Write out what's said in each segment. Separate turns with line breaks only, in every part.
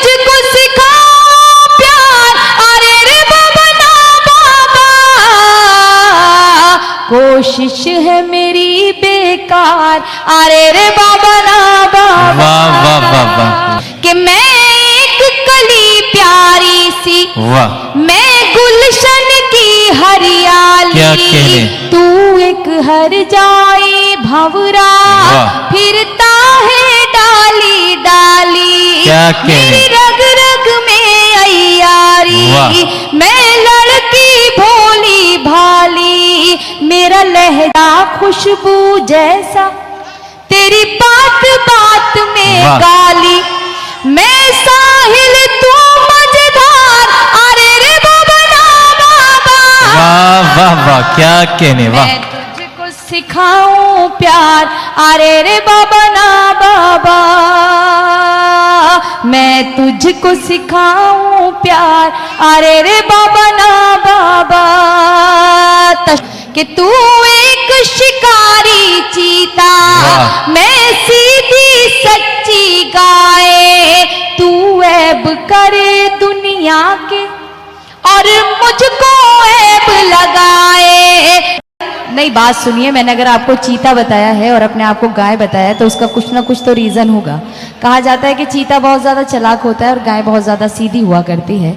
तुझको सिखाऊं प्यार, अरे रे बाबा ना बाबा, कोशिश है मेरी बेकार, अरे रे बाबा ना बाबा।
वाह वाह वाह वाह।
कि मैं एक कली प्यारी सी,
वाह।
मैं गुलशन की हरियाली,
क्या कहने।
तू एक हर जाए भंवरा, फिरता है डाली डाली,
क्या कहने।
मेरी रग रग में अय्यारी, मैं लड़की भोली भाली, मेरा लहजा खुशबू जैसा, तेरी बात बात में गाली, मैं साहिल तू मझधार, अरे रे बाबा ना बाबा।
वाह वाह वाह, क्या कहने। वाह।
मैं तुझको सिखाऊं प्यार, अरे रे बाबा ना बाबा, मैं तुझको सिखाऊं प्यार, अरे रे बाबा ना बाबा। कि तू एक शिकारी चीता, मैं सीधी सच्ची गाय, तू ऐब करे दुनिया के और मुझको ऐब लगाए। नहीं, बात सुनिए, मैंने अगर आपको चीता बताया है और अपने आप को गाय बताया है तो उसका कुछ ना कुछ तो रीजन होगा। कहा जाता है कि चीता बहुत ज्यादा चालाक होता है और गाय बहुत ज्यादा सीधी हुआ करती है।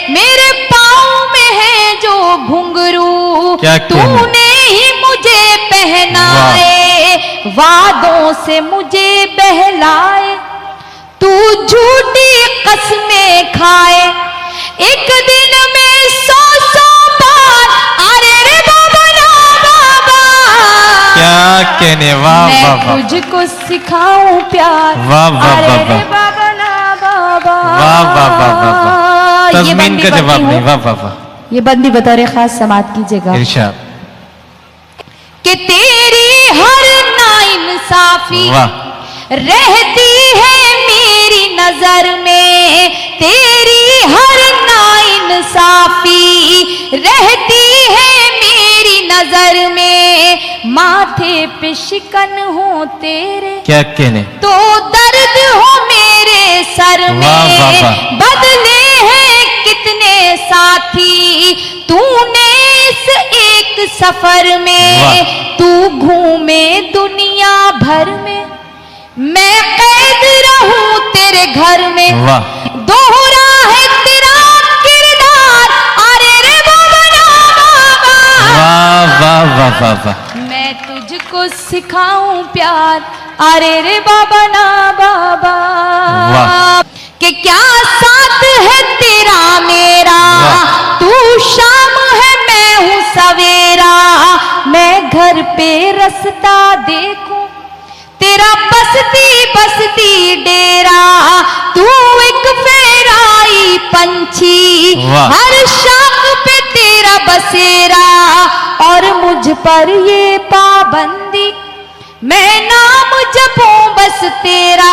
मेरे पाँव में है जो घुंघरू, तूने ही मुझे पहनाए, वादों से मुझे बहलाए, तू झूठी कसमें खाए, एक दिन में 100 बार, अरे रे बाबा ना बाबा।
क्या कहने। वाह वाह वाह।
मैं तुझको सिखाऊं प्यार,
वाह वाह
अरे
वाह
रे
वाह।
बाबा ना बाबा।
वाह वाह वाह वाह वाह।
ये
तज़मीन
बंदी
का जवाब
बताती
नहीं।
हूँ।
वाह वाह वाह।
ये बंदी बतौर खास समात कीजिएगा।
इरशाद।
कि तेरी हर नाइंसाफी रहती है मेरी नजर में, तेरी हर नाइंसाफी रहती है मेरी नजर में, माथे पे शिकन हो तेरे,
क्या कहने।
तो दर्द हो मेरे सर में।
वाह वाह वाह।
बदले हैं कितने साथी तूने इस एक सफर में, तू घूमे दुनिया भर में, मैं कैद रहूं तेरे घर में। दोहरा है तेरा किरदार, अरे रे बाबा ना बाबा।
वाह वाह वाह वाह वाह।
मैं तुझको सिखाऊं प्यार, अरे रे बाबा ना बाबा। कि क्या साथ है तेरा मेरा, तू शाम है मैं हूँ सवेरा, मैं घर पे रास्ता देखूं तेरा बसती बसती डेरा, तू एक फेराई पंछी, हर शाख पे तेरा बसेरा, और मुझ पर ये पाबंदी मैं नाम जपूं बस तेरा।